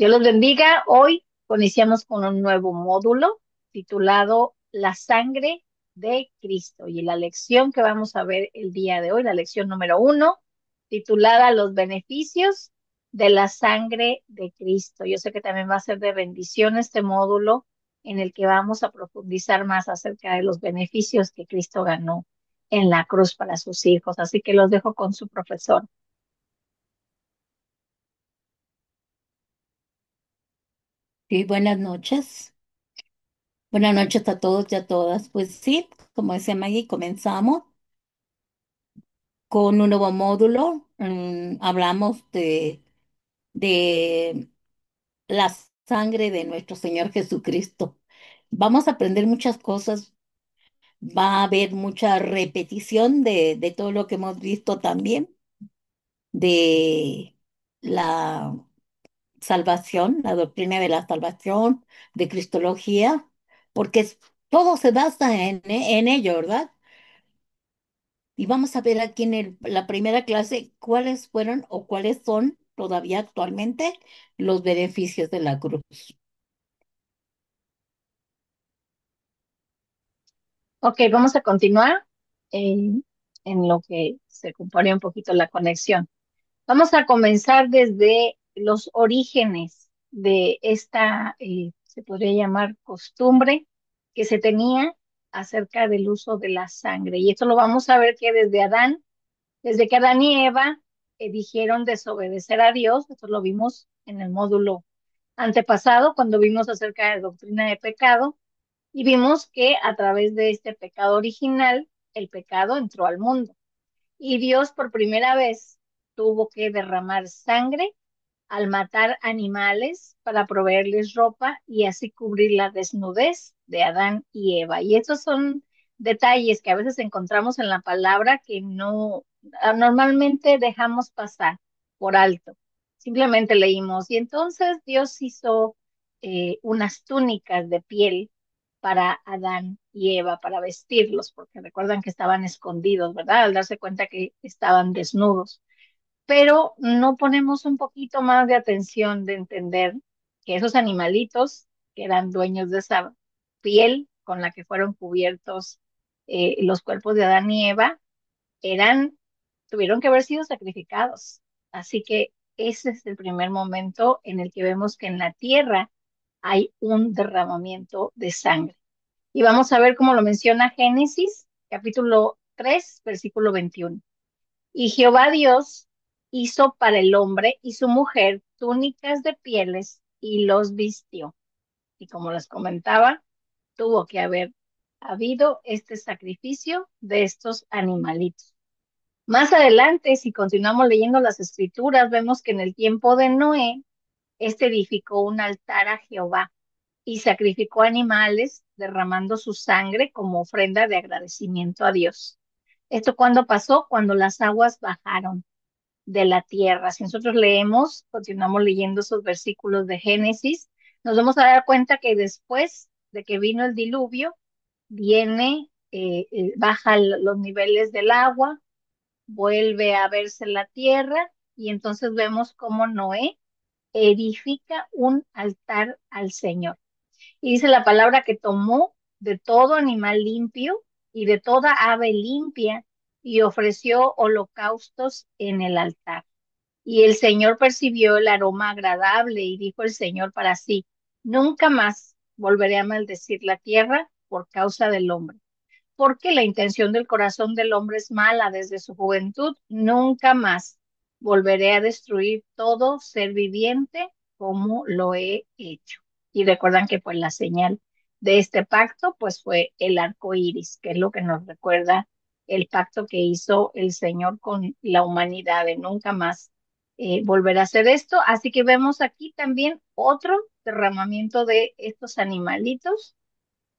Dios los bendiga. Hoy iniciamos con un nuevo módulo titulado La sangre de Cristo. Y la lección que vamos a ver el día de hoy, la lección número 1, titulada Los beneficios de la sangre de Cristo. Yo sé que también va a ser de bendición este módulo en el que vamos a profundizar más acerca de los beneficios que Cristo ganó en la cruz para sus hijos. Así que los dejo con su profesor. Sí, buenas noches. Buenas noches a todos y a todas. Pues sí, como decía Maggie, comenzamos con un nuevo módulo. Hablamos de la sangre de nuestro Señor Jesucristo. Vamos a aprender muchas cosas. Va a haber mucha repetición de todo lo que hemos visto también, de la salvación, la doctrina de la salvación, de Cristología, porque todo se basa en ello, ¿verdad? Y vamos a ver aquí en la primera clase cuáles fueron o cuáles son todavía actualmente los beneficios de la cruz. Ok, vamos a continuar eh, en lo que se compone un poquito la conexión. Vamos a comenzar desde los orígenes de esta, se podría llamar costumbre que se tenía acerca del uso de la sangre. Y esto lo vamos a ver que desde que Adán y Eva dijeron desobedecer a Dios, esto lo vimos en el módulo antepasado cuando vimos acerca de doctrina de pecado y vimos que a través de este pecado original, el pecado entró al mundo. Y Dios por primera vez tuvo que derramar sangre al matar animales para proveerles ropa y así cubrir la desnudez de Adán y Eva. Y estos son detalles que a veces encontramos en la palabra que no normalmente dejamos pasar por alto. Simplemente leímos y entonces Dios hizo unas túnicas de piel para Adán y Eva, para vestirlos, porque recuerdan que estaban escondidos, ¿verdad? Al darse cuenta que estaban desnudos, pero no ponemos un poquito más de atención de entender que esos animalitos que eran dueños de esa piel con la que fueron cubiertos los cuerpos de Adán y Eva, eran, tuvieron que haber sido sacrificados. Así que ese es el primer momento en el que vemos que en la tierra hay un derramamiento de sangre. Y vamos a ver cómo lo menciona Génesis, capítulo 3 versículo 21. Y Jehová Dios hizo para el hombre y su mujer túnicas de pieles y los vistió. Y como les comentaba, tuvo que haber habido este sacrificio de estos animalitos. Más adelante, si continuamos leyendo las escrituras, vemos que en el tiempo de Noé, este edificó un altar a Jehová y sacrificó animales, derramando su sangre como ofrenda de agradecimiento a Dios. ¿Esto cuándo pasó? Cuando las aguas bajaron de la tierra. Si nosotros leemos, continuamos leyendo esos versículos de Génesis, nos vamos a dar cuenta que después de que vino el diluvio, viene, baja los niveles del agua, vuelve a verse la tierra y entonces vemos cómo Noé edifica un altar al Señor. Y dice la palabra que tomó de todo animal limpio y de toda ave limpia y ofreció holocaustos en el altar. Y el Señor percibió el aroma agradable y dijo el Señor para sí, nunca más volveré a maldecir la tierra por causa del hombre, porque la intención del corazón del hombre es mala desde su juventud, nunca más volveré a destruir todo ser viviente como lo he hecho. Y recuerdan que pues la señal de este pacto pues fue el arco iris, que es lo que nos recuerda el pacto que hizo el Señor con la humanidad de nunca más volver a hacer esto. Así que vemos aquí también otro derramamiento de estos animalitos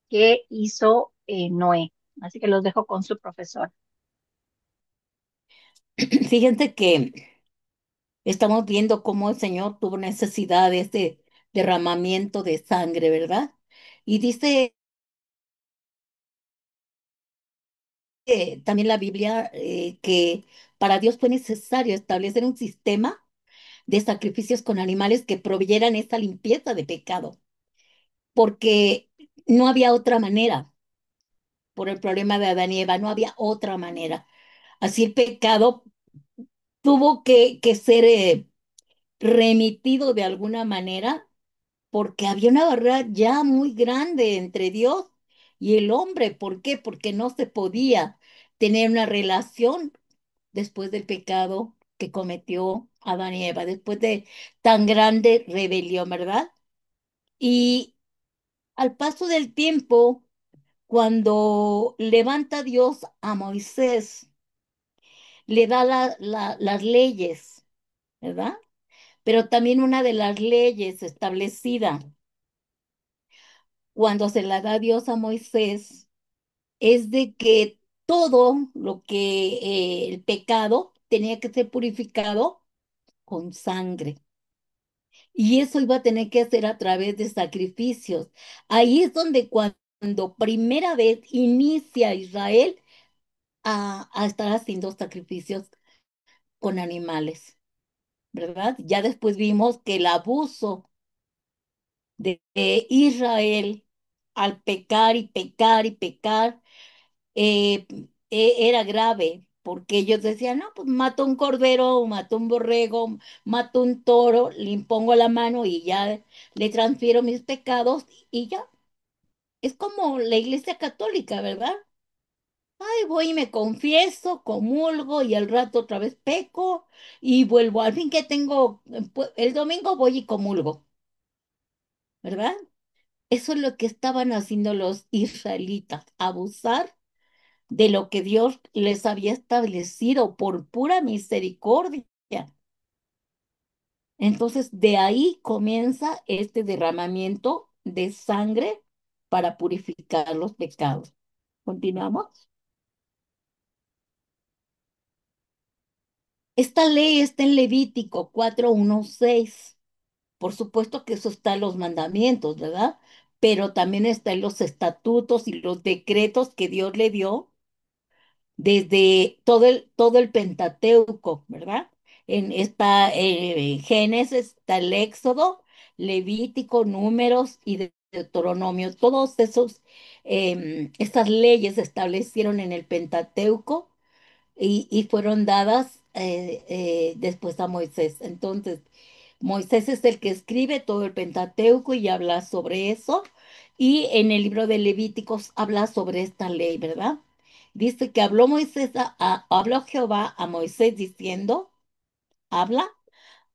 que hizo Noé. Así que los dejo con su profesor. Fíjense que estamos viendo cómo el Señor tuvo necesidad de este derramamiento de sangre, ¿verdad? Y dice también la Biblia que para Dios fue necesario establecer un sistema de sacrificios con animales que proveyeran esta limpieza de pecado, porque no había otra manera, por el problema de Adán y Eva, no había otra manera. Así el pecado tuvo que ser remitido de alguna manera, porque había una barrera ya muy grande entre Dios y el hombre. ¿Por qué? Porque no se podía tener una relación después del pecado que cometió Adán y Eva, después de tan grande rebelión, ¿verdad? Y al paso del tiempo, cuando levanta Dios a Moisés, le da las leyes, ¿verdad? Pero también una de las leyes establecida cuando se la da Dios a Moisés es de que todo lo que el pecado tenía que ser purificado con sangre. Y eso iba a tener que hacer a través de sacrificios. Ahí es donde cuando primera vez inicia Israel a estar haciendo sacrificios con animales, ¿verdad? Ya después vimos que el abuso de Israel al pecar y pecar y pecar era grave, porque ellos decían, no, pues mato un cordero, mato un borrego, mato un toro, le impongo la mano y ya le transfiero mis pecados y ya. Es como la iglesia católica, ¿verdad? Ay, voy y me confieso, comulgo y al rato otra vez peco y vuelvo. Al fin que tengo, el domingo voy y comulgo, ¿verdad? Eso es lo que estaban haciendo los israelitas, abusar de lo que Dios les había establecido por pura misericordia. Entonces, de ahí comienza este derramamiento de sangre para purificar los pecados. ¿Continuamos? Esta ley está en Levítico 4:1-6. Por supuesto que eso está en los mandamientos, ¿verdad? Pero también está en los estatutos y los decretos que Dios le dio desde todo el Pentateuco, ¿verdad? Está Génesis, está el Éxodo, Levítico, Números y Deuteronomio. Todos esos, estas leyes se establecieron en el Pentateuco y fueron dadas después a Moisés. Entonces, Moisés es el que escribe todo el Pentateuco y habla sobre eso. Y en el libro de Levíticos habla sobre esta ley, ¿verdad? Dice que habló habló Jehová a Moisés diciendo, habla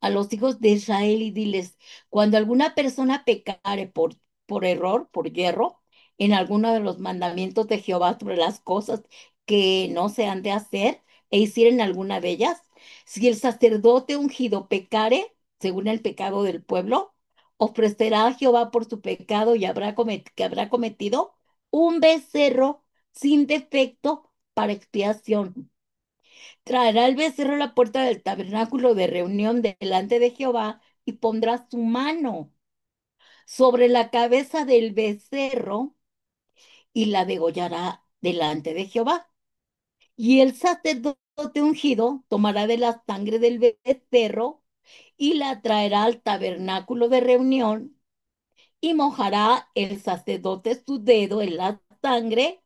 a los hijos de Israel y diles, cuando alguna persona pecare por error, por hierro, en alguno de los mandamientos de Jehová sobre las cosas que no se han de hacer, e hicieren alguna de ellas, si el sacerdote ungido pecare, según el pecado del pueblo, ofrecerá a Jehová por su pecado y que habrá cometido un becerro sin defecto para expiación. Traerá el becerro a la puerta del tabernáculo de reunión delante de Jehová y pondrá su mano sobre la cabeza del becerro y la degollará delante de Jehová. Y el sacerdote ungido tomará de la sangre del becerro y la traerá al tabernáculo de reunión y mojará el sacerdote su dedo en la sangre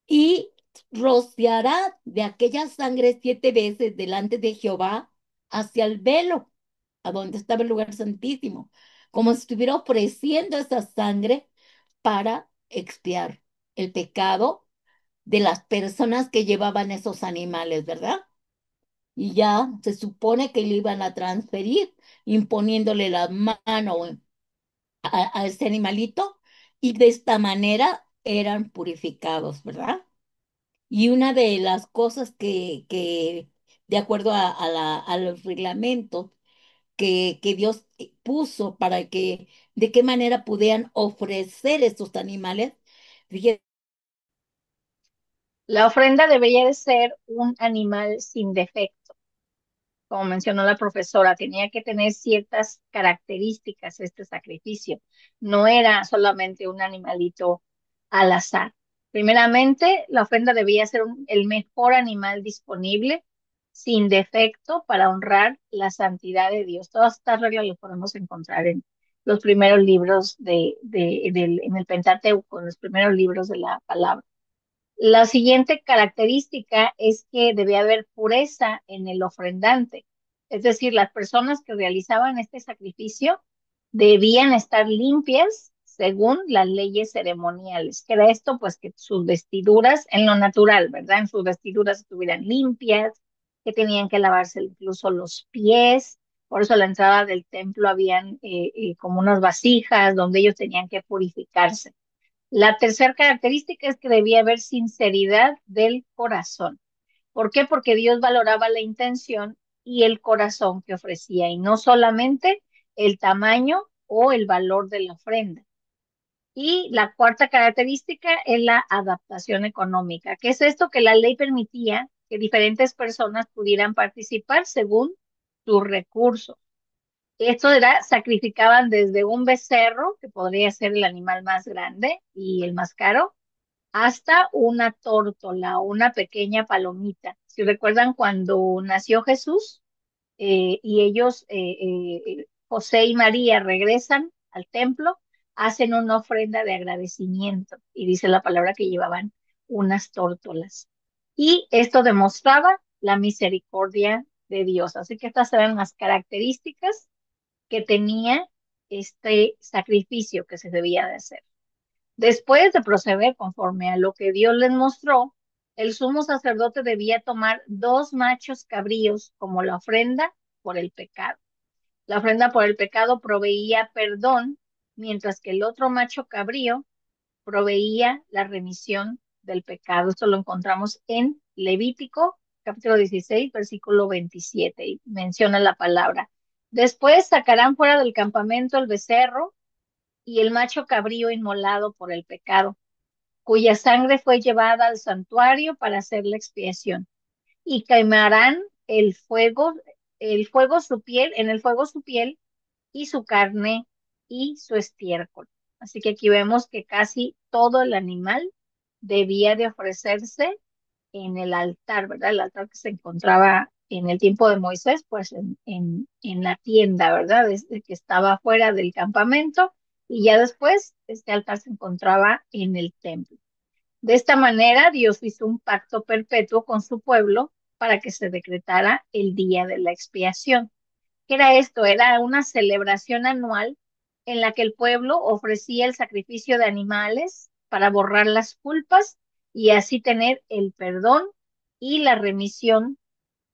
y rociará de aquella sangre 7 veces delante de Jehová hacia el velo, a donde estaba el lugar santísimo, como si estuviera ofreciendo esa sangre para expiar el pecado de las personas que llevaban esos animales, ¿verdad? Y ya se supone que le iban a transferir, imponiéndole la mano a ese animalito, y de esta manera eran purificados, ¿verdad? Y una de las cosas que de acuerdo a los reglamentos que Dios puso para que, de qué manera pudieran ofrecer estos animales, dije, La ofrenda debería de ser un animal sin defecto, como mencionó la profesora, tenía que tener ciertas características este sacrificio. No era solamente un animalito al azar. Primeramente, la ofrenda debía ser el mejor animal disponible. sin defecto para honrar la santidad de Dios. Todas estas reglas las podemos encontrar en los primeros libros en el Pentateuco, en los primeros libros de la palabra. La siguiente característica es que debía haber pureza en el ofrendante. Es decir, las personas que realizaban este sacrificio debían estar limpias según las leyes ceremoniales. ¿Qué era esto? Pues que sus vestiduras, en lo natural, ¿verdad? En sus vestiduras estuvieran limpias, que tenían que lavarse incluso los pies. Por eso a la entrada del templo habían como unas vasijas donde ellos tenían que purificarse. La tercera característica es que debía haber sinceridad del corazón. ¿Por qué? Porque Dios valoraba la intención y el corazón que ofrecía y no solamente el tamaño o el valor de la ofrenda. Y la cuarta característica es la adaptación económica, que es esto que la ley permitía que diferentes personas pudieran participar según sus recursos. Esto era, sacrificaban desde un becerro, que podría ser el animal más grande y el más caro, hasta una tórtola o una pequeña palomita. Si recuerdan cuando nació Jesús y ellos, José y María, regresan al templo, hacen una ofrenda de agradecimiento y dice la palabra que llevaban unas tórtolas. Y esto demostraba la misericordia de Dios. Así que estas eran las características que tenía este sacrificio que se debía de hacer. Después de proceder conforme a lo que Dios les mostró, el sumo sacerdote debía tomar dos machos cabríos como la ofrenda por el pecado. La ofrenda por el pecado proveía perdón, mientras que el otro macho cabrío proveía la remisión del pecado. Esto lo encontramos en Levítico, capítulo 16, versículo 27, y menciona la palabra. Después sacarán fuera del campamento el becerro y el macho cabrío inmolado por el pecado, cuya sangre fue llevada al santuario para hacer la expiación, y quemarán en el fuego su piel y su carne y su estiércol. Así que aquí vemos que casi todo el animal debía de ofrecerse en el altar, ¿verdad? El altar que se encontraba en el tiempo de Moisés, pues en la tienda, ¿verdad? Desde que estaba fuera del campamento y ya después este altar se encontraba en el templo. De esta manera, Dios hizo un pacto perpetuo con su pueblo para que se decretara el día de la expiación. ¿Qué era esto? Era una celebración anual en la que el pueblo ofrecía el sacrificio de animales para borrar las culpas y así tener el perdón y la remisión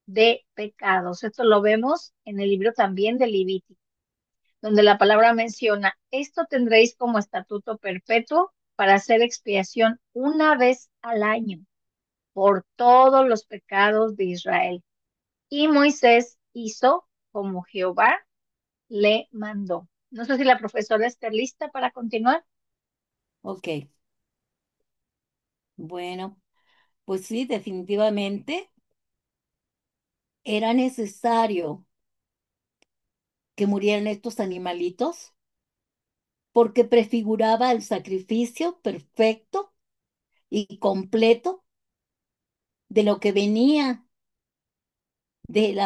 de pecados. Esto lo vemos en el libro también de Levítico, donde la palabra menciona, esto tendréis como estatuto perpetuo para hacer expiación una vez al año por todos los pecados de Israel. Y Moisés hizo como Jehová le mandó. No sé si la profesora está lista para continuar. Ok, bueno, pues sí, definitivamente era necesario que murieran estos animalitos porque prefiguraba el sacrificio perfecto y completo de lo que venía del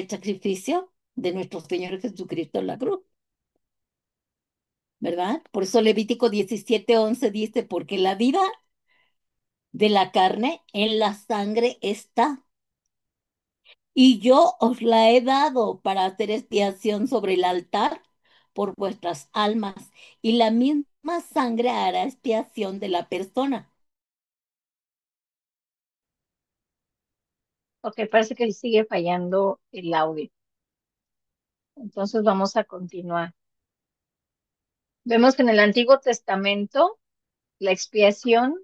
sacrificio de nuestro Señor Jesucristo en la cruz, ¿verdad? Por eso Levítico 17:11 dice, porque la vida de la carne en la sangre está, y yo os la he dado para hacer expiación sobre el altar por vuestras almas, y la misma sangre hará expiación de la persona. Ok, parece que sigue fallando el audio. Entonces vamos a continuar. Vemos que en el Antiguo Testamento la expiación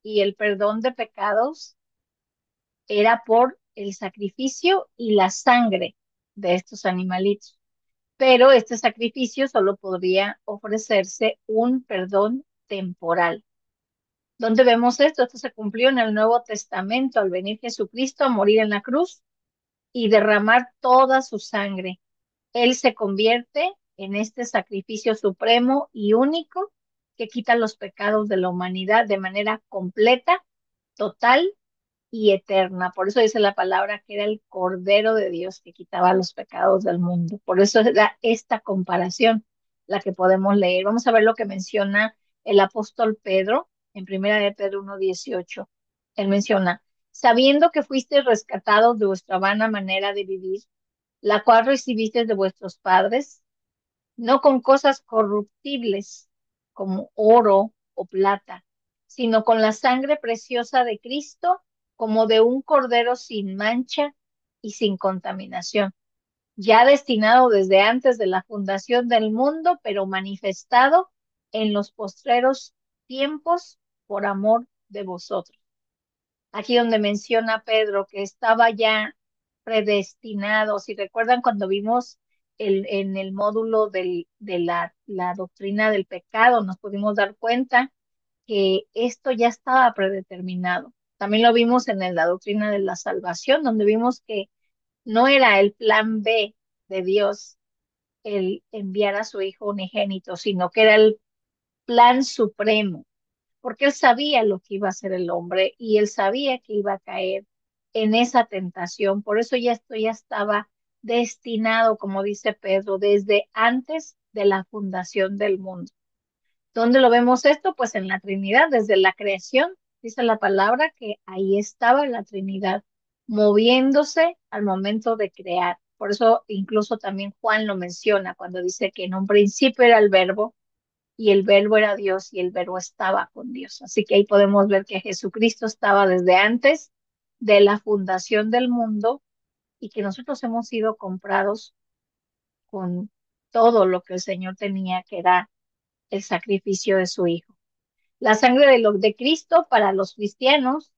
y el perdón de pecados era por el sacrificio y la sangre de estos animalitos. Pero este sacrificio solo podría ofrecerse un perdón temporal. ¿Dónde vemos esto? Esto se cumplió en el Nuevo Testamento al venir Jesucristo a morir en la cruz y derramar toda su sangre. Él se convierte en este sacrificio supremo y único que quita los pecados de la humanidad de manera completa, total y eterna. Por eso dice la palabra que era el Cordero de Dios que quitaba los pecados del mundo. Por eso es esta comparación la que podemos leer. Vamos a ver lo que menciona el apóstol Pedro en Primera de Pedro 1:18. Él menciona, sabiendo que fuisteis rescatados de vuestra vana manera de vivir, la cual recibisteis de vuestros padres, no con cosas corruptibles como oro o plata, sino con la sangre preciosa de Cristo, como de un cordero sin mancha y sin contaminación, ya destinado desde antes de la fundación del mundo, pero manifestado en los postreros tiempos por amor de vosotros. Aquí donde menciona Pedro que estaba ya predestinado. Si recuerdan cuando vimos en el módulo de la doctrina del pecado, nos pudimos dar cuenta que esto ya estaba predeterminado. También lo vimos en la doctrina de la salvación, donde vimos que no era el plan B de Dios el enviar a su Hijo unigénito, sino que era el plan supremo, porque él sabía lo que iba a hacer el hombre y él sabía que iba a caer en esa tentación. Por eso ya esto ya estaba destinado, como dice Pedro, desde antes de la fundación del mundo. ¿Dónde lo vemos esto? Pues en la Trinidad, desde la creación, dice la palabra que ahí estaba la Trinidad, moviéndose al momento de crear. Por eso incluso también Juan lo menciona cuando dice que en un principio era el verbo y el verbo era Dios y el verbo estaba con Dios. Así que ahí podemos ver que Jesucristo estaba desde antes de la fundación del mundo y que nosotros hemos sido comprados con todo lo que el Señor tenía, que era el sacrificio de su Hijo. La sangre de Cristo para los cristianos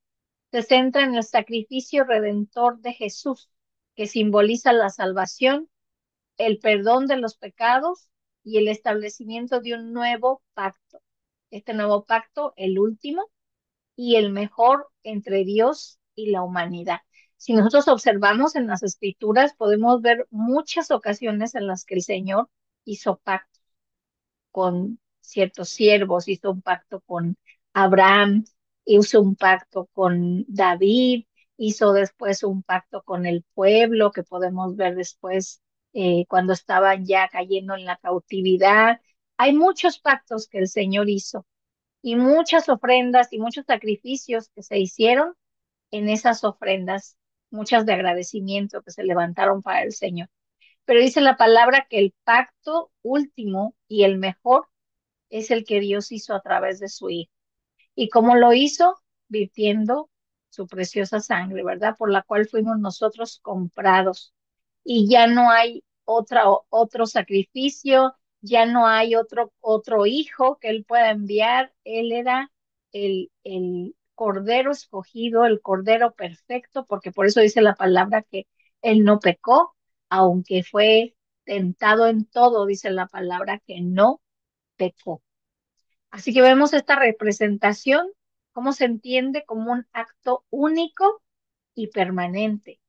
se centra en el sacrificio redentor de Jesús, que simboliza la salvación, el perdón de los pecados y el establecimiento de un nuevo pacto. Este nuevo pacto, el último y el mejor entre Dios y la humanidad. Si nosotros observamos en las escrituras, podemos ver muchas ocasiones en las que el Señor hizo pacto con ciertos siervos, hizo un pacto con Abraham, hizo un pacto con David, hizo después un pacto con el pueblo, que podemos ver después cuando estaban ya cayendo en la cautividad. Hay muchos pactos que el Señor hizo y muchas ofrendas y muchos sacrificios que se hicieron en esas ofrendas, muchas de agradecimiento que se levantaron para el Señor. Pero dice la palabra que el pacto último y el mejor es el que Dios hizo a través de su Hijo. ¿Y cómo lo hizo? Virtiendo su preciosa sangre, ¿verdad? Por la cual fuimos nosotros comprados. Y ya no hay otro sacrificio, ya no hay otro hijo que él pueda enviar. Él era el cordero escogido, el cordero perfecto, porque por eso dice la palabra que él no pecó, aunque fue tentado en todo, dice la palabra que no pecó. Así que vemos esta representación, cómo se entiende como un acto único y permanente,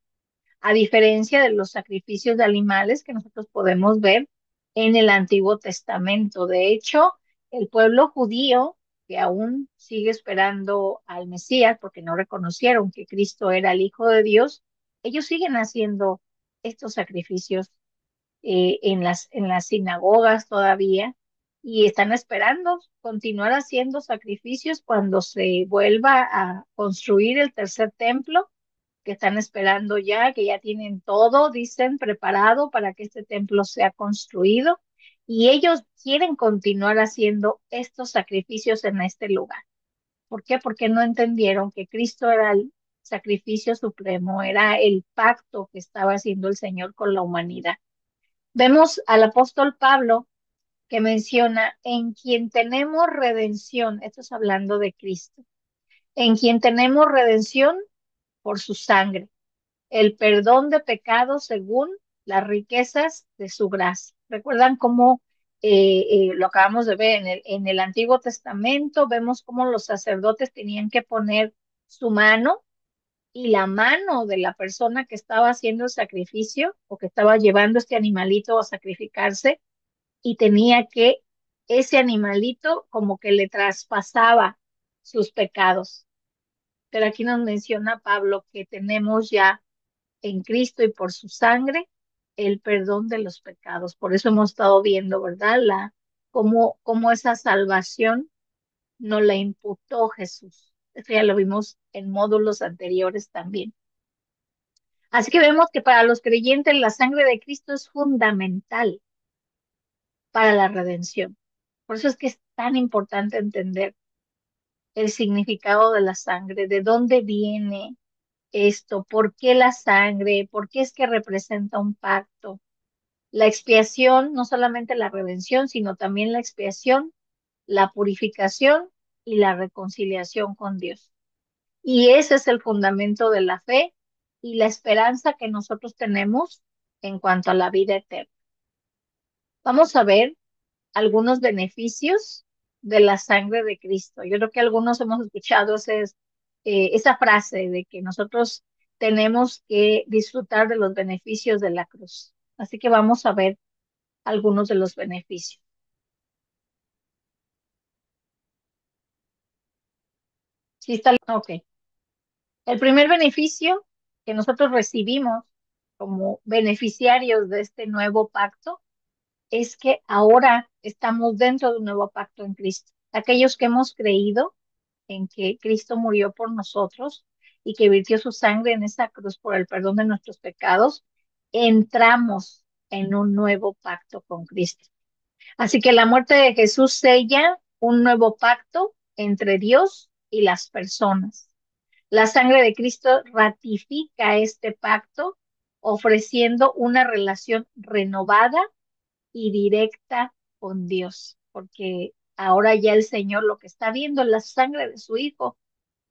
a diferencia de los sacrificios de animales que nosotros podemos ver en el Antiguo Testamento. De hecho, el pueblo judío, que aún sigue esperando al Mesías porque no reconocieron que Cristo era el Hijo de Dios, ellos siguen haciendo estos sacrificios en las sinagogas todavía y están esperando continuar haciendo sacrificios cuando se vuelva a construir el tercer templo, que están esperando ya, que ya tienen todo, dicen, preparado para que este templo sea construido y ellos quieren continuar haciendo estos sacrificios en este lugar. ¿Por qué? Porque no entendieron que Cristo era el sacrificio supremo, era el pacto que estaba haciendo el Señor con la humanidad. Vemos al apóstol Pablo que menciona en quien tenemos redención, esto es hablando de Cristo, en quien tenemos redención por su sangre, el perdón de pecados según las riquezas de su gracia. ¿Recuerdan cómo lo acabamos de ver en el Antiguo Testamento? Vemos cómo los sacerdotes tenían que poner su mano y la mano de la persona que estaba haciendo el sacrificio o que estaba llevando este animalito a sacrificarse y tenía que ese animalito como que le traspasaba sus pecados. Pero aquí nos menciona Pablo que tenemos ya en Cristo y por su sangre el perdón de los pecados. Por eso hemos estado viendo, ¿verdad? Cómo esa salvación nos la imputó Jesús. Eso ya lo vimos en módulos anteriores también. Así que vemos que para los creyentes la sangre de Cristo es fundamental para la redención. Por eso es que es tan importante entender el significado de la sangre, de dónde viene esto, por qué la sangre, por qué es que representa un pacto. La expiación, no solamente la redención, sino también la expiación, la purificación y la reconciliación con Dios. Y ese es el fundamento de la fe y la esperanza que nosotros tenemos en cuanto a la vida eterna. Vamos a ver algunos beneficios de la sangre de Cristo. Yo creo que algunos hemos escuchado esa frase de que nosotros tenemos que disfrutar de los beneficios de la cruz. Así que vamos a ver algunos de los beneficios. Sí, está, ok. El primer beneficio que nosotros recibimos como beneficiarios de este nuevo pacto es que ahora estamos dentro de un nuevo pacto en Cristo. Aquellos que hemos creído en que Cristo murió por nosotros y que virtió su sangre en esa cruz por el perdón de nuestros pecados, entramos en un nuevo pacto con Cristo. Así que la muerte de Jesús sella un nuevo pacto entre Dios y las personas. La sangre de Cristo ratifica este pacto, ofreciendo una relación renovada y directa con Dios, porque ahora ya el Señor lo que está viendo es la sangre de su Hijo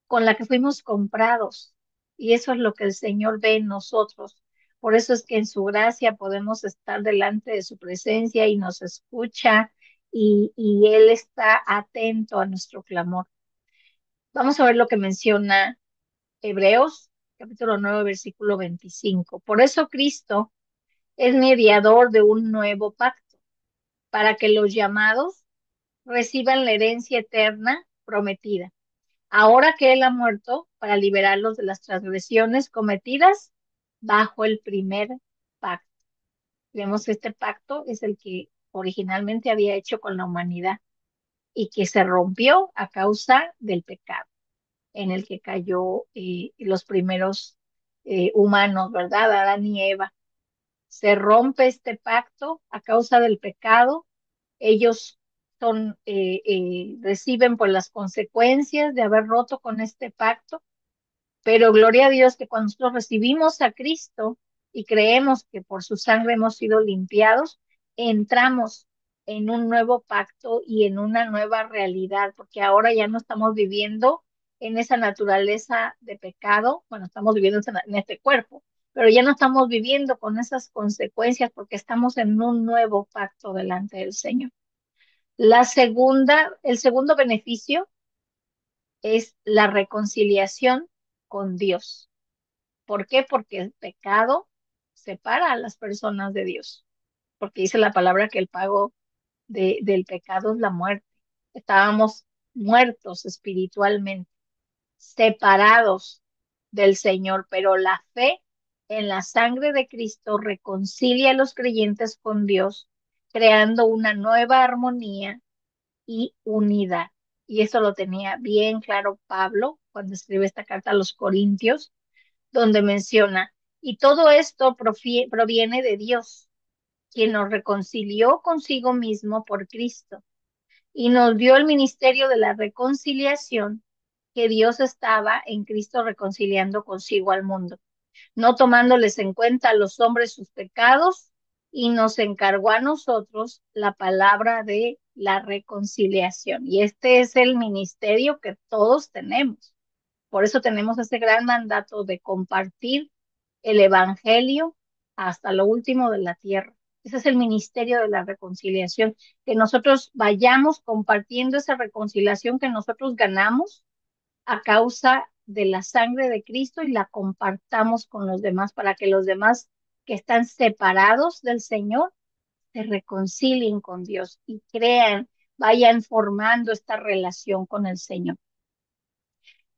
con la que fuimos comprados. Y eso es lo que el Señor ve en nosotros. Por eso es que en su gracia podemos estar delante de su presencia y nos escucha y Él está atento a nuestro clamor. Vamos a ver lo que menciona Hebreos, capítulo 9 versículo 25. Por eso Cristo es mediador de un nuevo pacto, para que los llamados reciban la herencia eterna prometida ahora que Él ha muerto para liberarlos de las transgresiones cometidas bajo el primer pacto. Vemos que este pacto es el que originalmente había hecho con la humanidad y que se rompió a causa del pecado en el que cayó los primeros humanos, ¿verdad? Adán y Eva. Se rompe este pacto a causa del pecado. Ellos reciben por las consecuencias de haber roto con este pacto. Pero gloria a Dios que cuando nosotros recibimos a Cristo y creemos que por su sangre hemos sido limpiados, entramos en un nuevo pacto y en una nueva realidad, porque ahora ya no estamos viviendo en esa naturaleza de pecado, bueno, estamos viviendo en este cuerpo, pero ya no estamos viviendo con esas consecuencias porque estamos en un nuevo pacto delante del Señor. El segundo beneficio es la reconciliación con Dios. ¿Por qué? Porque el pecado separa a las personas de Dios, porque dice la palabra que el pago del pecado es la muerte. Estábamos muertos espiritualmente, separados del Señor, pero la fe en la sangre de Cristo reconcilia a los creyentes con Dios, creando una nueva armonía y unidad. Y eso lo tenía bien claro Pablo cuando escribe esta carta a los Corintios donde menciona, y todo esto proviene de Dios, quien nos reconcilió consigo mismo por Cristo y nos dio el ministerio de la reconciliación que Dios estaba en Cristo reconciliando consigo al mundo, no tomándoles en cuenta a los hombres sus pecados, y nos encargó a nosotros la palabra de la reconciliación. Y este es el ministerio que todos tenemos. Por eso tenemos ese gran mandato de compartir el Evangelio hasta lo último de la tierra. Ese es el ministerio de la reconciliación, que nosotros vayamos compartiendo esa reconciliación que nosotros ganamos a causa de la sangre de Cristo y la compartamos con los demás para que los demás que están separados del Señor se reconcilien con Dios y crean, vayan formando esta relación con el Señor.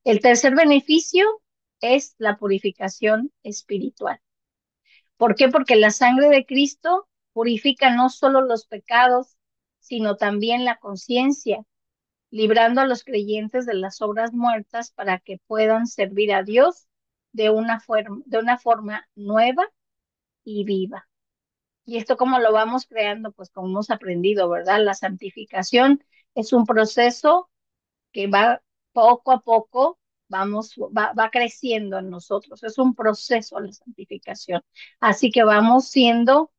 El tercer beneficio es la purificación espiritual. ¿Por qué? Porque la sangre de Cristo purifica no solo los pecados, sino también la conciencia, librando a los creyentes de las obras muertas para que puedan servir a Dios de una forma nueva y viva. ¿Y esto cómo lo vamos creando? Pues como hemos aprendido, ¿verdad? La santificación es un proceso que va poco a poco, va creciendo en nosotros. Es un proceso la santificación. Así que vamos siendo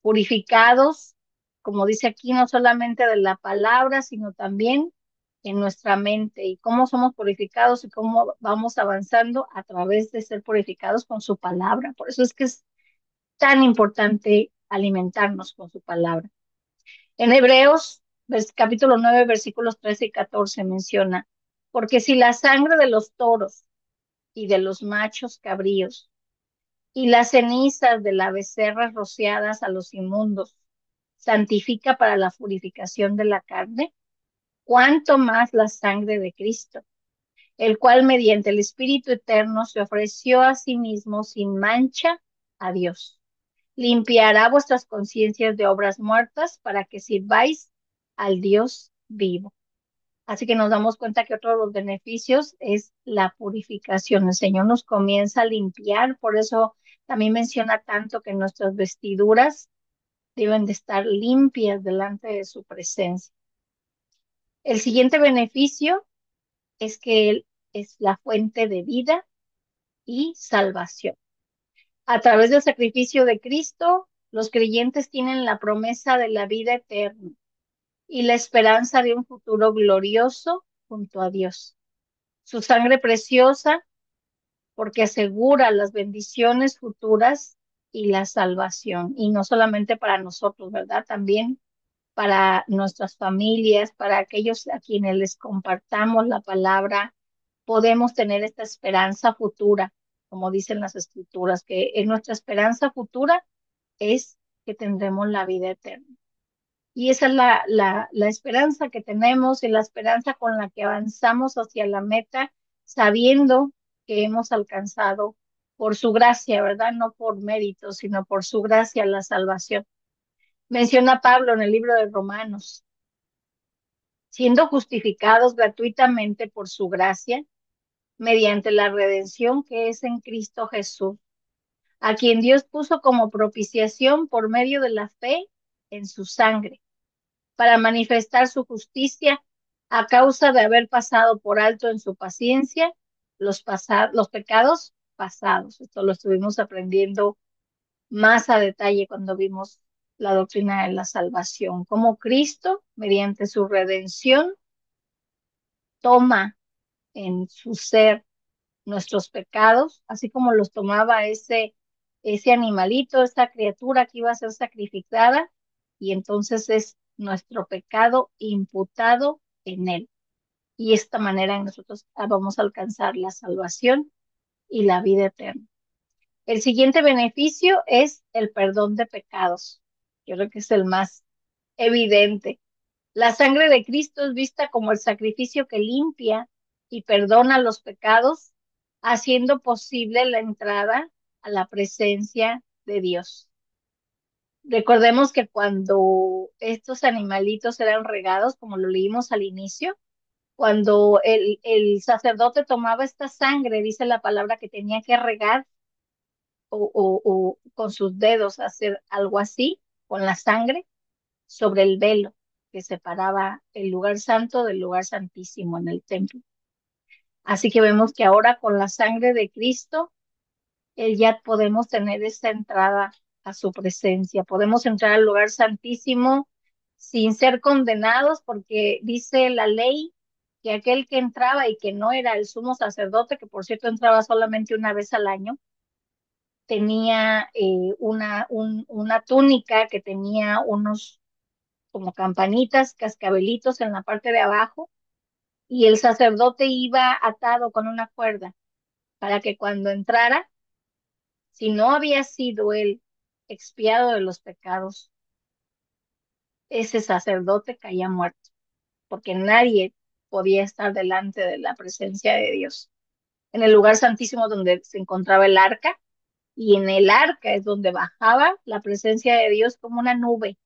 purificados, como dice aquí, no solamente de la palabra, sino también en nuestra mente. Y cómo somos purificados y cómo vamos avanzando a través de ser purificados con su palabra. Por eso es que es tan importante alimentarnos con su palabra. En Hebreos, capítulo 9, versículos 13 y 14 menciona, porque si la sangre de los toros y de los machos cabríos y las cenizas de la becerra rociadas a los inmundos santifica para la purificación de la carne, cuánto más la sangre de Cristo, el cual mediante el Espíritu Eterno se ofreció a sí mismo sin mancha a Dios. Limpiará vuestras conciencias de obras muertas para que sirváis al Dios vivo. Así que nos damos cuenta que otro de los beneficios es la purificación. El Señor nos comienza a limpiar, por eso también menciona tanto que nuestras vestiduras deben de estar limpias delante de su presencia. El siguiente beneficio es que Él es la fuente de vida y salvación. A través del sacrificio de Cristo, los creyentes tienen la promesa de la vida eterna y la esperanza de un futuro glorioso junto a Dios. Su sangre preciosa, porque asegura las bendiciones futuras y la salvación, y no solamente para nosotros, ¿verdad? También para nuestras familias, para aquellos a quienes les compartamos la palabra, podemos tener esta esperanza futura, como dicen las escrituras, que en nuestra esperanza futura es que tendremos la vida eterna. Y esa es la esperanza que tenemos y la esperanza con la que avanzamos hacia la meta, sabiendo que hemos alcanzado por su gracia, ¿verdad? No por mérito, sino por su gracia la salvación. Menciona Pablo en el libro de Romanos, siendo justificados gratuitamente por su gracia, mediante la redención que es en Cristo Jesús, a quien Dios puso como propiciación por medio de la fe en su sangre, para manifestar su justicia a causa de haber pasado por alto en su paciencia los pecados pasados. Esto lo estuvimos aprendiendo más a detalle cuando vimos la doctrina de la salvación, cómo Cristo, mediante su redención, toma en su ser nuestros pecados, así como los tomaba ese animalito, esa criatura que iba a ser sacrificada, y entonces es nuestro pecado imputado en él. Y de esta manera nosotros vamos a alcanzar la salvación y la vida eterna. El siguiente beneficio es el perdón de pecados. Yo creo que es el más evidente. La sangre de Cristo es vista como el sacrificio que limpia y perdona los pecados, haciendo posible la entrada a la presencia de Dios. Recordemos que cuando estos animalitos eran regados, como lo leímos al inicio, cuando el sacerdote tomaba esta sangre, dice la palabra que tenía que regar o con sus dedos hacer algo así con la sangre sobre el velo que separaba el lugar santo del lugar santísimo en el templo. Así que vemos que ahora con la sangre de Cristo, él ya podemos tener esa entrada a su presencia. Podemos entrar al lugar santísimo sin ser condenados, porque dice la ley que aquel que entraba y que no era el sumo sacerdote, que por cierto entraba solamente una vez al año, tenía una túnica que tenía unos como campanitas, cascabelitos en la parte de abajo, y el sacerdote iba atado con una cuerda para que cuando entrara, si no había sido él expiado de los pecados, ese sacerdote caía muerto, porque nadie podía estar delante de la presencia de Dios. En el lugar santísimo donde se encontraba el arca, y en el arca es donde bajaba la presencia de Dios como una nube,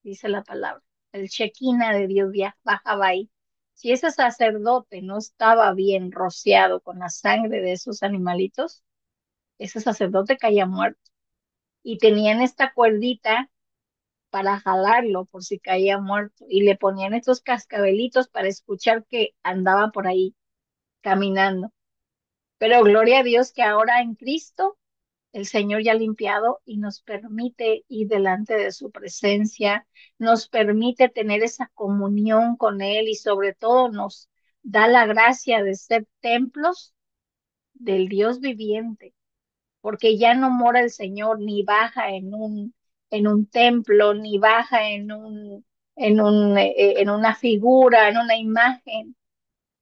dice la palabra. El Shekinah de Dios bajaba ahí. Si ese sacerdote no estaba bien rociado con la sangre de esos animalitos, ese sacerdote caía muerto. Y tenían esta cuerdita para jalarlo por si caía muerto. Y le ponían estos cascabelitos para escuchar que andaba por ahí caminando. Pero gloria a Dios que ahora en Cristo el Señor ya ha limpiado y nos permite ir delante de su presencia, nos permite tener esa comunión con Él y sobre todo nos da la gracia de ser templos del Dios viviente, porque ya no mora el Señor ni baja en un templo, ni baja en una figura, en una imagen,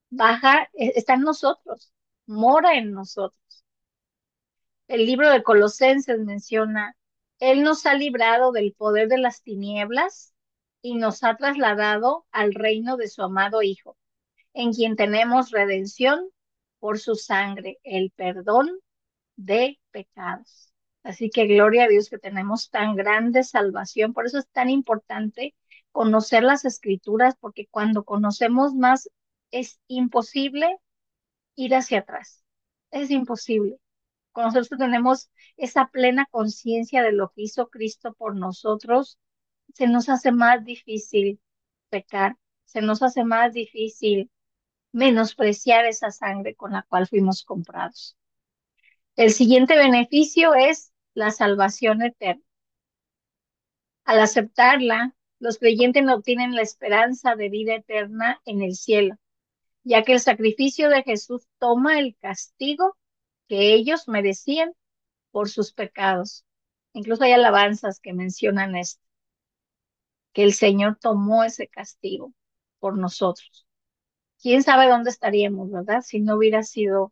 baja, está en nosotros, mora en nosotros. El libro de Colosenses menciona, Él nos ha librado del poder de las tinieblas y nos ha trasladado al reino de su amado Hijo, en quien tenemos redención por su sangre, el perdón de pecados. Así que gloria a Dios que tenemos tan grande salvación. Por eso es tan importante conocer las escrituras, porque cuando conocemos más es imposible ir hacia atrás. Es imposible. Cuando nosotros tenemos esa plena conciencia de lo que hizo Cristo por nosotros, se nos hace más difícil pecar, se nos hace más difícil menospreciar esa sangre con la cual fuimos comprados. El siguiente beneficio es la salvación eterna. Al aceptarla, los creyentes no obtienen la esperanza de vida eterna en el cielo, ya que el sacrificio de Jesús toma el castigo que ellos merecían por sus pecados. Incluso hay alabanzas que mencionan esto, que el Señor tomó ese castigo por nosotros. ¿Quién sabe dónde estaríamos, verdad? Si no hubiera sido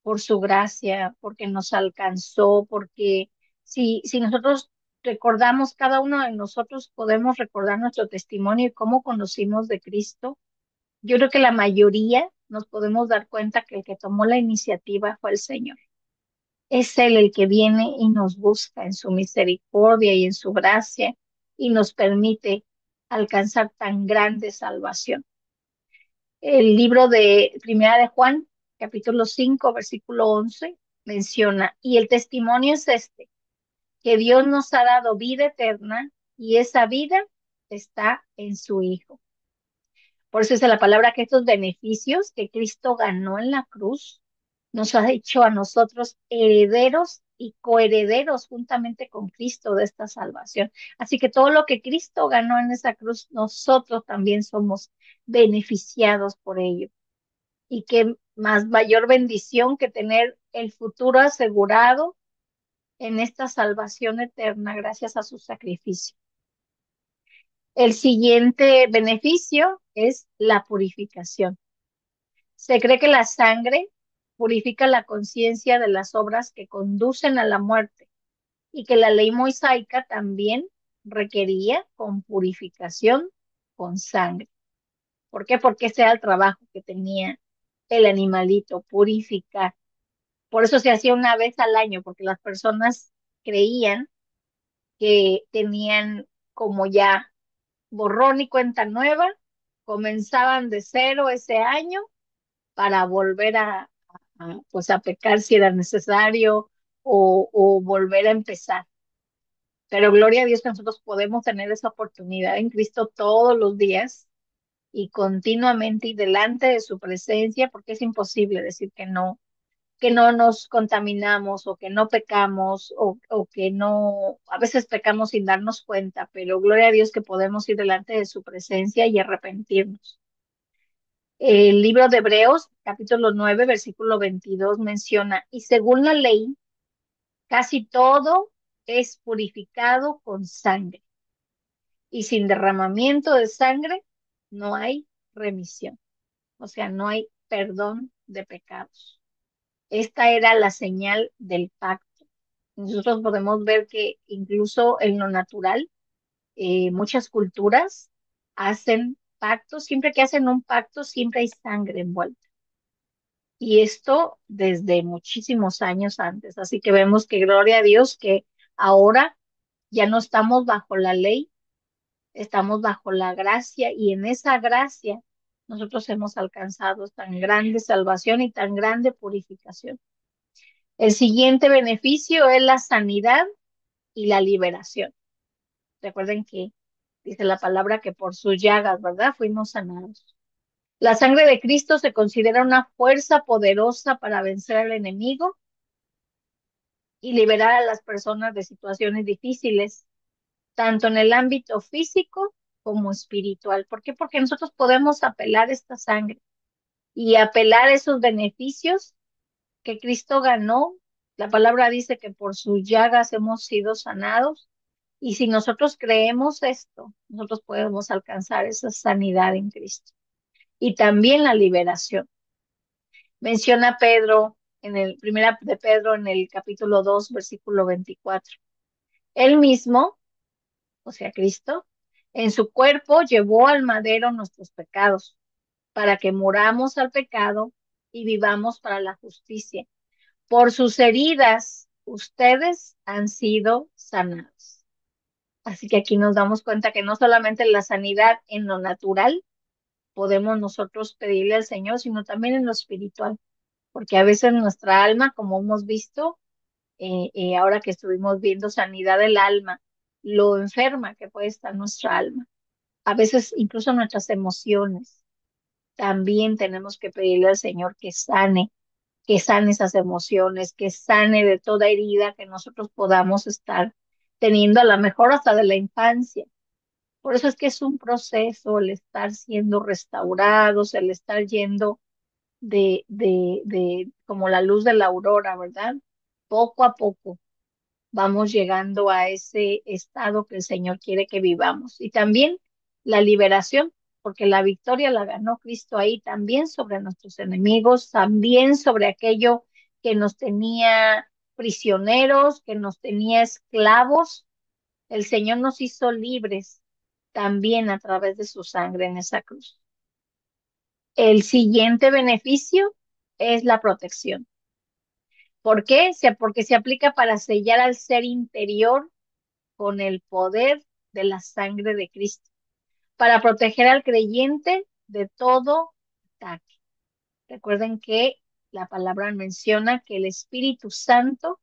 por su gracia, porque nos alcanzó, porque si nosotros recordamos, cada uno de nosotros podemos recordar nuestro testimonio y cómo conocimos de Cristo, yo creo que la mayoría nos podemos dar cuenta que el que tomó la iniciativa fue el Señor. Es Él el que viene y nos busca en su misericordia y en su gracia y nos permite alcanzar tan grande salvación. El libro de Primera de Juan, capítulo 5 versículo 11 menciona, y el testimonio es este, que Dios nos ha dado vida eterna y esa vida está en su Hijo. Por eso dice la palabra que estos beneficios que Cristo ganó en la cruz nos ha hecho a nosotros herederos y coherederos juntamente con Cristo de esta salvación. Así que todo lo que Cristo ganó en esa cruz, nosotros también somos beneficiados por ello. Y qué más mayor bendición que tener el futuro asegurado en esta salvación eterna gracias a su sacrificio. El siguiente beneficio es la purificación. Se cree que la sangre purifica la conciencia de las obras que conducen a la muerte y que la ley mosaica también requería con purificación con sangre. ¿Por qué? Porque ese era el trabajo que tenía el animalito, purificar. Por eso se hacía una vez al año, porque las personas creían que tenían como ya borrón y cuenta nueva, comenzaban de cero ese año para volver pues a pecar si era necesario o volver a empezar. Pero gloria a Dios que nosotros podemos tener esa oportunidad en Cristo todos los días y continuamente y delante de su presencia, porque es imposible decir que no nos contaminamos o que no pecamos o que no, a veces pecamos sin darnos cuenta, pero gloria a Dios que podemos ir delante de su presencia y arrepentirnos. El libro de Hebreos, capítulo 9 versículo 22 menciona, y según la ley, casi todo es purificado con sangre, y sin derramamiento de sangre no hay remisión, o sea, no hay perdón de pecados. Esta era la señal del pacto. Nosotros podemos ver que incluso en lo natural, muchas culturas hacen pacto, siempre que hacen un pacto, siempre hay sangre envuelta. Y esto desde muchísimos años antes. Así que vemos que gloria a Dios que ahora ya no estamos bajo la ley, estamos bajo la gracia y en esa gracia nosotros hemos alcanzado tan grande salvación y tan grande purificación. El siguiente beneficio es la sanidad y la liberación. Recuerden que dice la palabra que por sus llagas, ¿verdad? Fuimos sanados. La sangre de Cristo se considera una fuerza poderosa para vencer al enemigo y liberar a las personas de situaciones difíciles, tanto en el ámbito físico como espiritual. ¿Por qué? Porque nosotros podemos apelar esta sangre y apelar esos beneficios que Cristo ganó. La palabra dice que por sus llagas hemos sido sanados. Y si nosotros creemos esto, nosotros podemos alcanzar esa sanidad en Cristo. Y también la liberación. Menciona Pedro en el primera de Pedro en el capítulo 2 versículo 24. Él mismo, o sea, Cristo, en su cuerpo llevó al madero nuestros pecados, para que muramos al pecado y vivamos para la justicia. Por sus heridas, ustedes han sido sanados. Así que aquí nos damos cuenta que no solamente la sanidad en lo natural podemos nosotros pedirle al Señor, sino también en lo espiritual, porque a veces nuestra alma, como hemos visto, ahora que estuvimos viendo sanidad del alma, lo enferma que puede estar nuestra alma. A veces incluso nuestras emociones. También tenemos que pedirle al Señor que sane esas emociones, que sane de toda herida que nosotros podamos estar teniendo, a lo mejor hasta de la infancia. Por eso es que es un proceso el estar siendo restaurados, el estar yendo como la luz de la aurora, ¿verdad? Poco a poco vamos llegando a ese estado que el Señor quiere que vivamos. Y también la liberación, porque la victoria la ganó Cristo ahí también sobre nuestros enemigos, también sobre aquello que nos tenía prisioneros, que nos tenía esclavos. El Señor nos hizo libres también a través de su sangre en esa cruz. El siguiente beneficio es la protección. ¿Por qué? Porque se aplica para sellar al ser interior con el poder de la sangre de Cristo, para proteger al creyente de todo ataque. Recuerden que la palabra menciona que el Espíritu Santo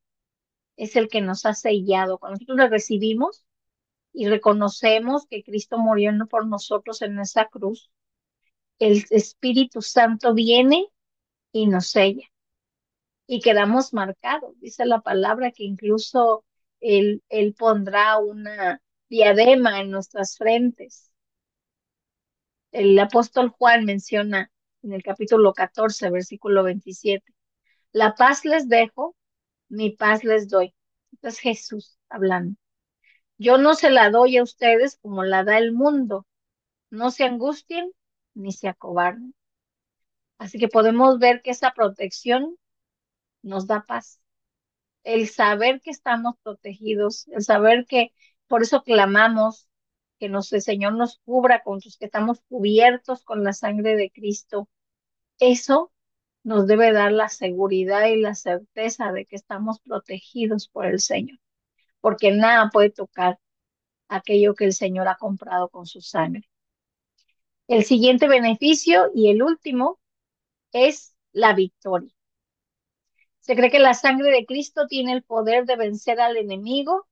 es el que nos ha sellado. Cuando nosotros lo recibimos y reconocemos que Cristo murió por nosotros en esa cruz, el Espíritu Santo viene y nos sella y quedamos marcados. Dice la palabra que incluso él pondrá una diadema en nuestras frentes. El apóstol Juan menciona en el capítulo 14, versículo 27, la paz les dejo, mi paz les doy. Esto es Jesús hablando. Yo no se la doy a ustedes como la da el mundo. No se angustien ni se acobarden. Así que podemos ver que esa protección nos da paz. El saber que estamos protegidos, el saber que por eso clamamos que el Señor nos cubra con los que estamos cubiertos con la sangre de Cristo. Eso nos debe dar la seguridad y la certeza de que estamos protegidos por el Señor, porque nada puede tocar aquello que el Señor ha comprado con su sangre. El siguiente beneficio y el último es la victoria. Se cree que la sangre de Cristo tiene el poder de vencer al enemigo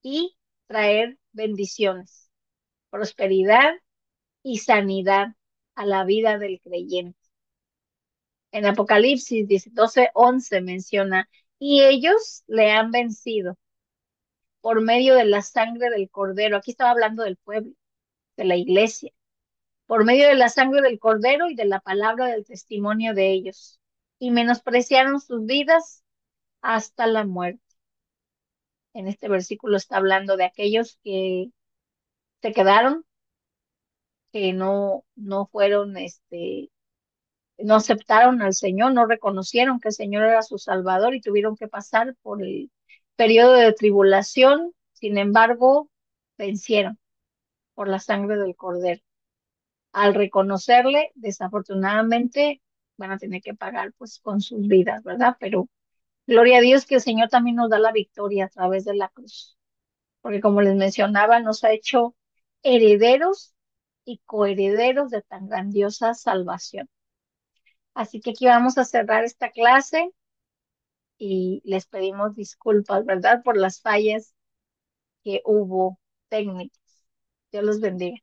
y traer bendiciones, prosperidad y sanidad a la vida del creyente. En Apocalipsis 12:11 menciona, y ellos le han vencido por medio de la sangre del cordero. Aquí estaba hablando del pueblo, de la iglesia, por medio de la sangre del cordero y de la palabra del testimonio de ellos. Y menospreciaron sus vidas hasta la muerte. En este versículo está hablando de aquellos que se quedaron, que no fueron, no aceptaron al Señor, no reconocieron que el Señor era su Salvador y tuvieron que pasar por el periodo de tribulación. Sin embargo, vencieron. por la sangre del Cordero. Al reconocerle, desafortunadamente, van a tener que pagar pues con sus vidas, ¿verdad? Pero gloria a Dios que el Señor también nos da la victoria a través de la cruz, porque como les mencionaba, nos ha hecho herederos y coherederos de tan grandiosa salvación. Así que aquí vamos a cerrar esta clase y les pedimos disculpas, ¿verdad? Por las fallas que hubo técnicas. Dios los bendiga.